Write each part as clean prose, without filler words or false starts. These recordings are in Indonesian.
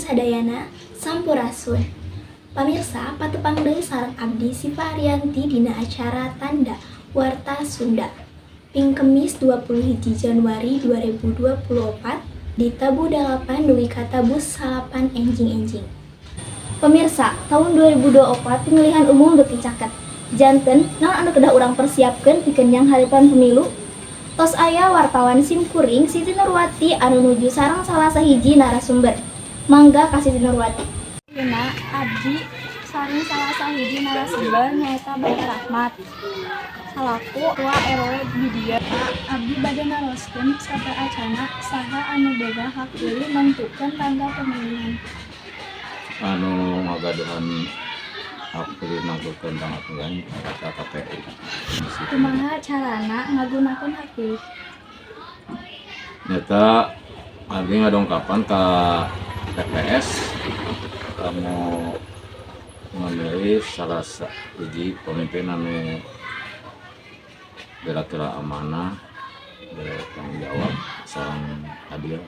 sadayana sampurasun. Pamirsa, patepang deui sareng abdi Siva Ariyanti dina acara Tanda Warta Sunda. Ping Kemis 21 Januari 2024 di Tabu 8 dugi ka Tabus salapan enjing-enjing. Pemirsa, tahun 2024 pemilihan umum beuki caket. Janten, naon anu kedah urang persiapkeun pikeun yang harapan pemilu? Tos aya wartawan simkuring Siti Nurwati anu nuju sareng salah sahiji narasumber. Mangga ka Siti Nurwati. Ayeuna abdi sareng salah sahiji narasumber nyaeta Bae Rahmat. Salaku Ketua RW di dieu. Abdi bade naroskeun sabeacana saha anu boga hak pilih nentukeun tanggal pemilihan. Anu ngagaduhan hak pilih nentukeun tanggal pemilihan kata KPU. Kumaha carana ngagunakeun hak pilih? Nyata abdi ngadongkapan ka TPS kamu memilih salah sahiji pemimpin anu kira-kira amanah, bertanggung jawab, sareng adil.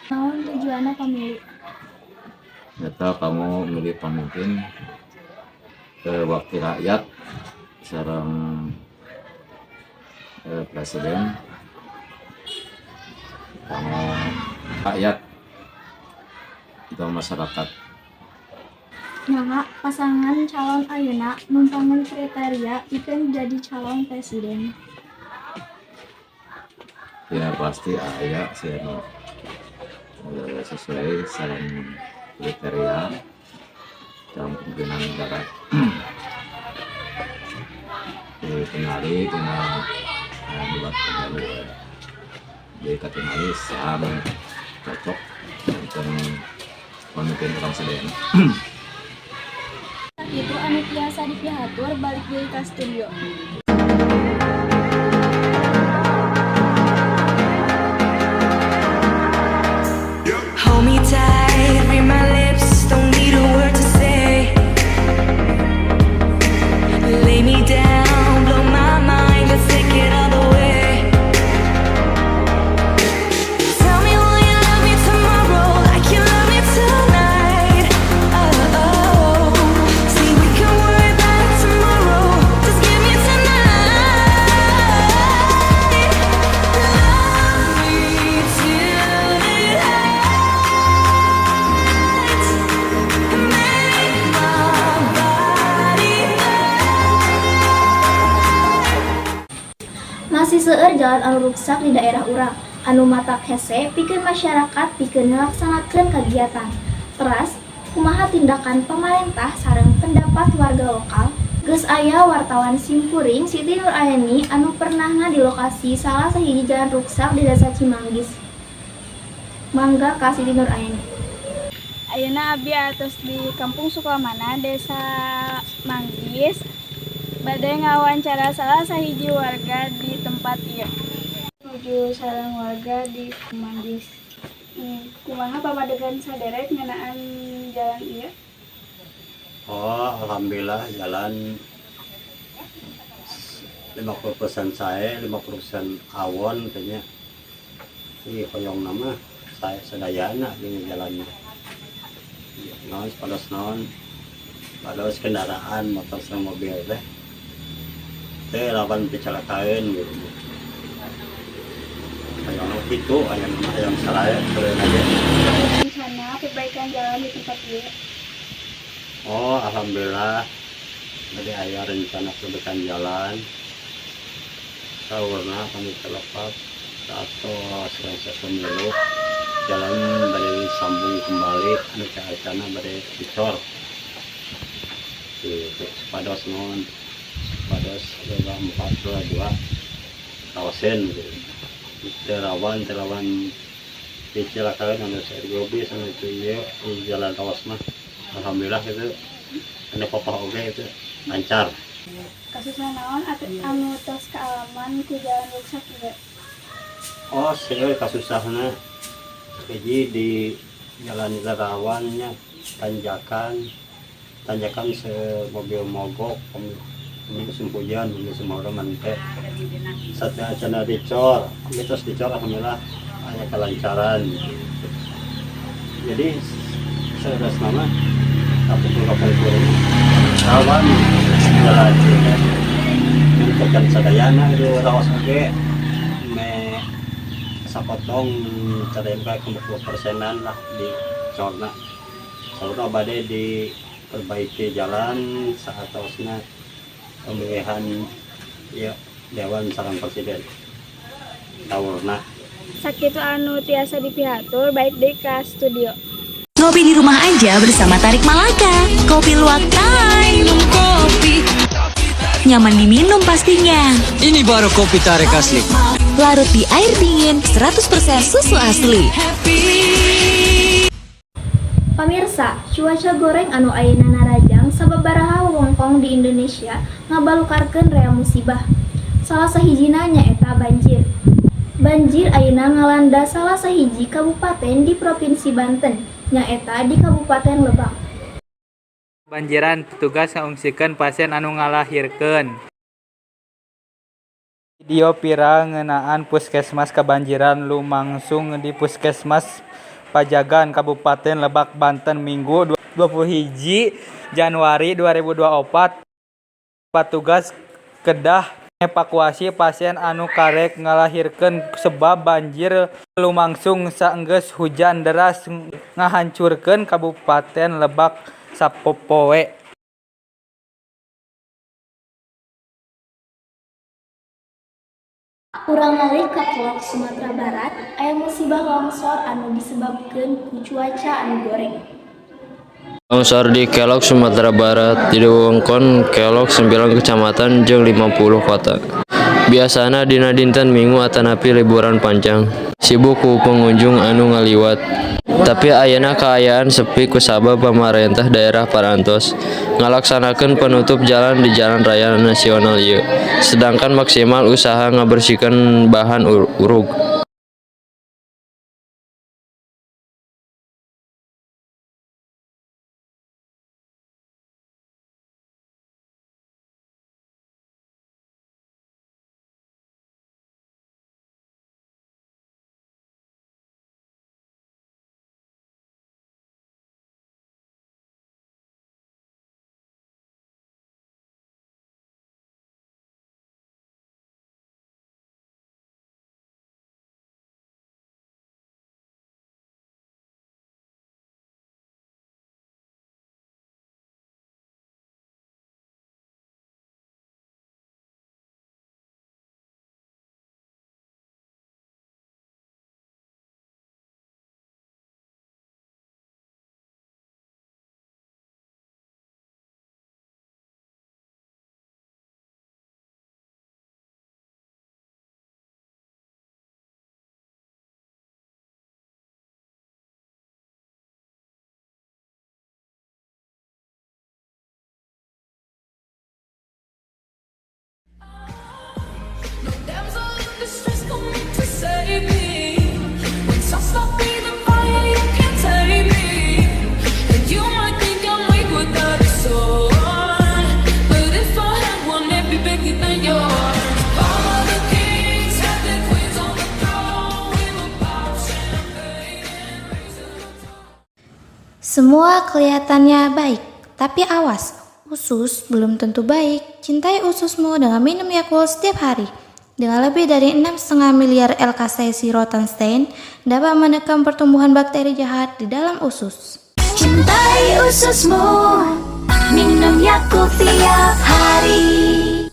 Naon tujuanna pemilu? Nyata kamu milih pemimpin wakil rakyat sareng presiden, kamu rakyat atau masyarakat. Nyaha pasangan calon ayeuna numpangan kriteria pikeun jadi calon presiden. Ya pasti aya sih anu sesuai sareng kriteria dalam pimpinan negara. Dikenali dina buat pemilu dikatingali sama cocok dengan pemimpin orang sedang. Itu anu tiasa dipihatur balik deui ka studio. Hold me tight, read my lips, don't need a word to say. Lay me down, blow my mind, let's take it all the way. Tell me will you love me tomorrow like you love me tonight. Oh, oh. See we can worry about it tomorrow, just give me tonight. Love me till the lights make my body Masih seueur jalan anu ruksak di daerah urang, anu matak hese pikeun masyarakat pikeun ngalaksanakeun kagiatan. Teras, kumaha tindakan pamarentah sareng pendapat warga lokal? Geus aya wartawan simkuring Siti Nurayani anu pernahna di lokasi salah sahiji jalan ruksak di Desa Cimanggis. Mangga ka Siti Nurayani. Ayeuna abdi atos di Kampung Sukamana, Desa Manggis. Bade ngawawancara salah sahiji warga di tempat ieu. Menuju sareng warga di Manggis. Kumaha pamadegan saderek ngeunaan jalan ieu? Oh, alhamdulillah jalan 50% saya, 50% awon kayaknya. Ini koyong nama saya sedayana di jalannya. Non, pados non, pados kendaraan motor sama mobil teh. Teh lawan kecelakaan gitu. Kayak itu, ayam saraya keren aja. Rencana perbaikan jalan di tempat ieu. Oh, alhamdulillah. Jadi aya rencana perbaikan jalan. Sawarna kami terlepas atau selesai pemilu jalan dari sambung kembali anu acana bade dicor. Di sepados non sepados 422 kawasan terawan kecelakaan anu sergobi sama itu ya jalan kawas mah alhamdulillah itu ada papa oke itu lancar. Kasusna naon anu tos kaalaman ku jalan ruksak ieu? Oh, saya kasusahna hiji di jalan rawannya tanjakan mobil mogok musim hujan musim orang teh saatnya acana dicor alhamdulillah hanya kelancaran jadi saya nama tapi kapal turun rawan jalan yang tekan sadayana itu rawas oke me sapotong cademka 50%-an lah di corna saudara badai diperbaiki jalan saat terusnya pemilihan ya Dewan Sarang Presiden tawurna Sakitu anu tiasa dipihatur baik deui ka studio. Ngopi di rumah aja bersama Tarik Malaka. Kopi luwak time. Kopi. Nyaman diminum pastinya. Ini baru kopi Tarik asli. Larut di air dingin, 100% susu asli. Pamirsa, cuaca goreng anu ayeuna narajang sababaraha wewengkon di Indonesia ngabalukarkeun rea musibah. Salah sahijina nyaeta banjir. Banjir ayeuna ngalanda salah sahiji kabupaten di Provinsi Banten, nyaeta di Kabupaten Lebak. Banjiran petugas ngaungsikeun pasien anu ngalahirkeun. Video viral ngeunaan puskesmas kebanjiran lumangsung di Puskesmas Pajagan Kabupaten Lebak Banten Minggu 21 Januari 2024. Petugas kedah evakuasi pasien anu karek ngalahirkeun sebab banjir lumangsung saenggeus hujan deras ngahancurkeun Kabupaten Lebak sapopoe. Urang ngalih ka Kelok Sumatera Barat, aya musibah longsor anu disebabkeun ku cuaca anu goreng. Longsor di Kelok, Sumatera Barat, di wewengkon Kelok 9 kecamatan jeung 50 kota. Biasana dina dinten Minggu atanapi liburan panjang. Sibuk ku pengunjung anu ngaliwat. Tapi ayeuna kaayaan sepi kusabab pamarentah daerah parantos ngalaksanakeun penutup jalan di Jalan Raya Nasional ieu. Sedangkan maksimal usaha ngabersihkeun bahan urug. Damsel in distress, come to save me. When some stop breathing fire, you can't take me. And you might think I'm weak without a sword, but if I had one, it'd be bigger than yours. All of the kings had their queens on the throne. We will pop champagne and raise a toast. Semua kelihatannya baik, tapi awas, usus belum tentu baik. Cintai ususmu dengan minum Yakult setiap hari. Dengan lebih dari 6,5 miliar LKCC Rotenstein dapat menekan pertumbuhan bakteri jahat di dalam usus. Cintai ususmu, minum Yakult tiap hari.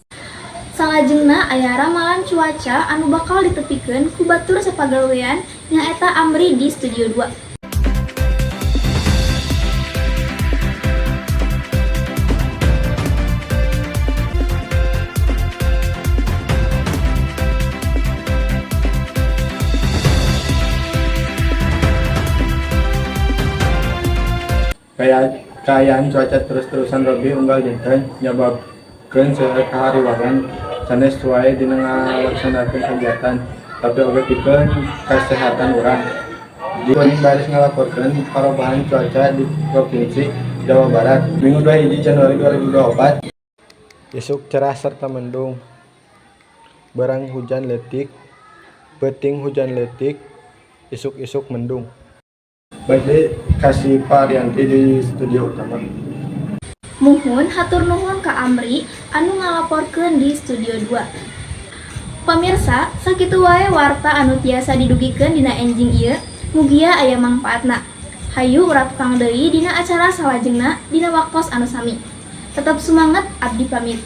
Salajengna aya ramalan cuaca anu bakal ditepikeun ku batur sapagawean nyaeta Amri di Studio 2. Kaayaan cuaca terus-terusan Robi unggal dinten nyababkeun seueur kahariwangan sanes wae dina ngalaksanakeun kegiatan tapi oge pikeun kasehatan urang. Di kuring baris ngalaporkeun parobahan cuaca di Provinsi Jawa Barat Minggu 21 Januari 2024. Isuk cerah serta mendung. Barang hujan leutik, peuting hujan leutik, isuk-isuk mendung. Baik deh, kasih Pak Arianti di studio utama. Muhun hatur nuhun ka Amri anu ngalaporkeun di studio 2. Pamirsa, sakitu wae warta anu tiasa didugikeun dina enjing ieu, mugia aya mangpaatna. Hayu urat pang deui dina acara salajengna dina waktos anu sami. Tetep semangat, abdi pamit.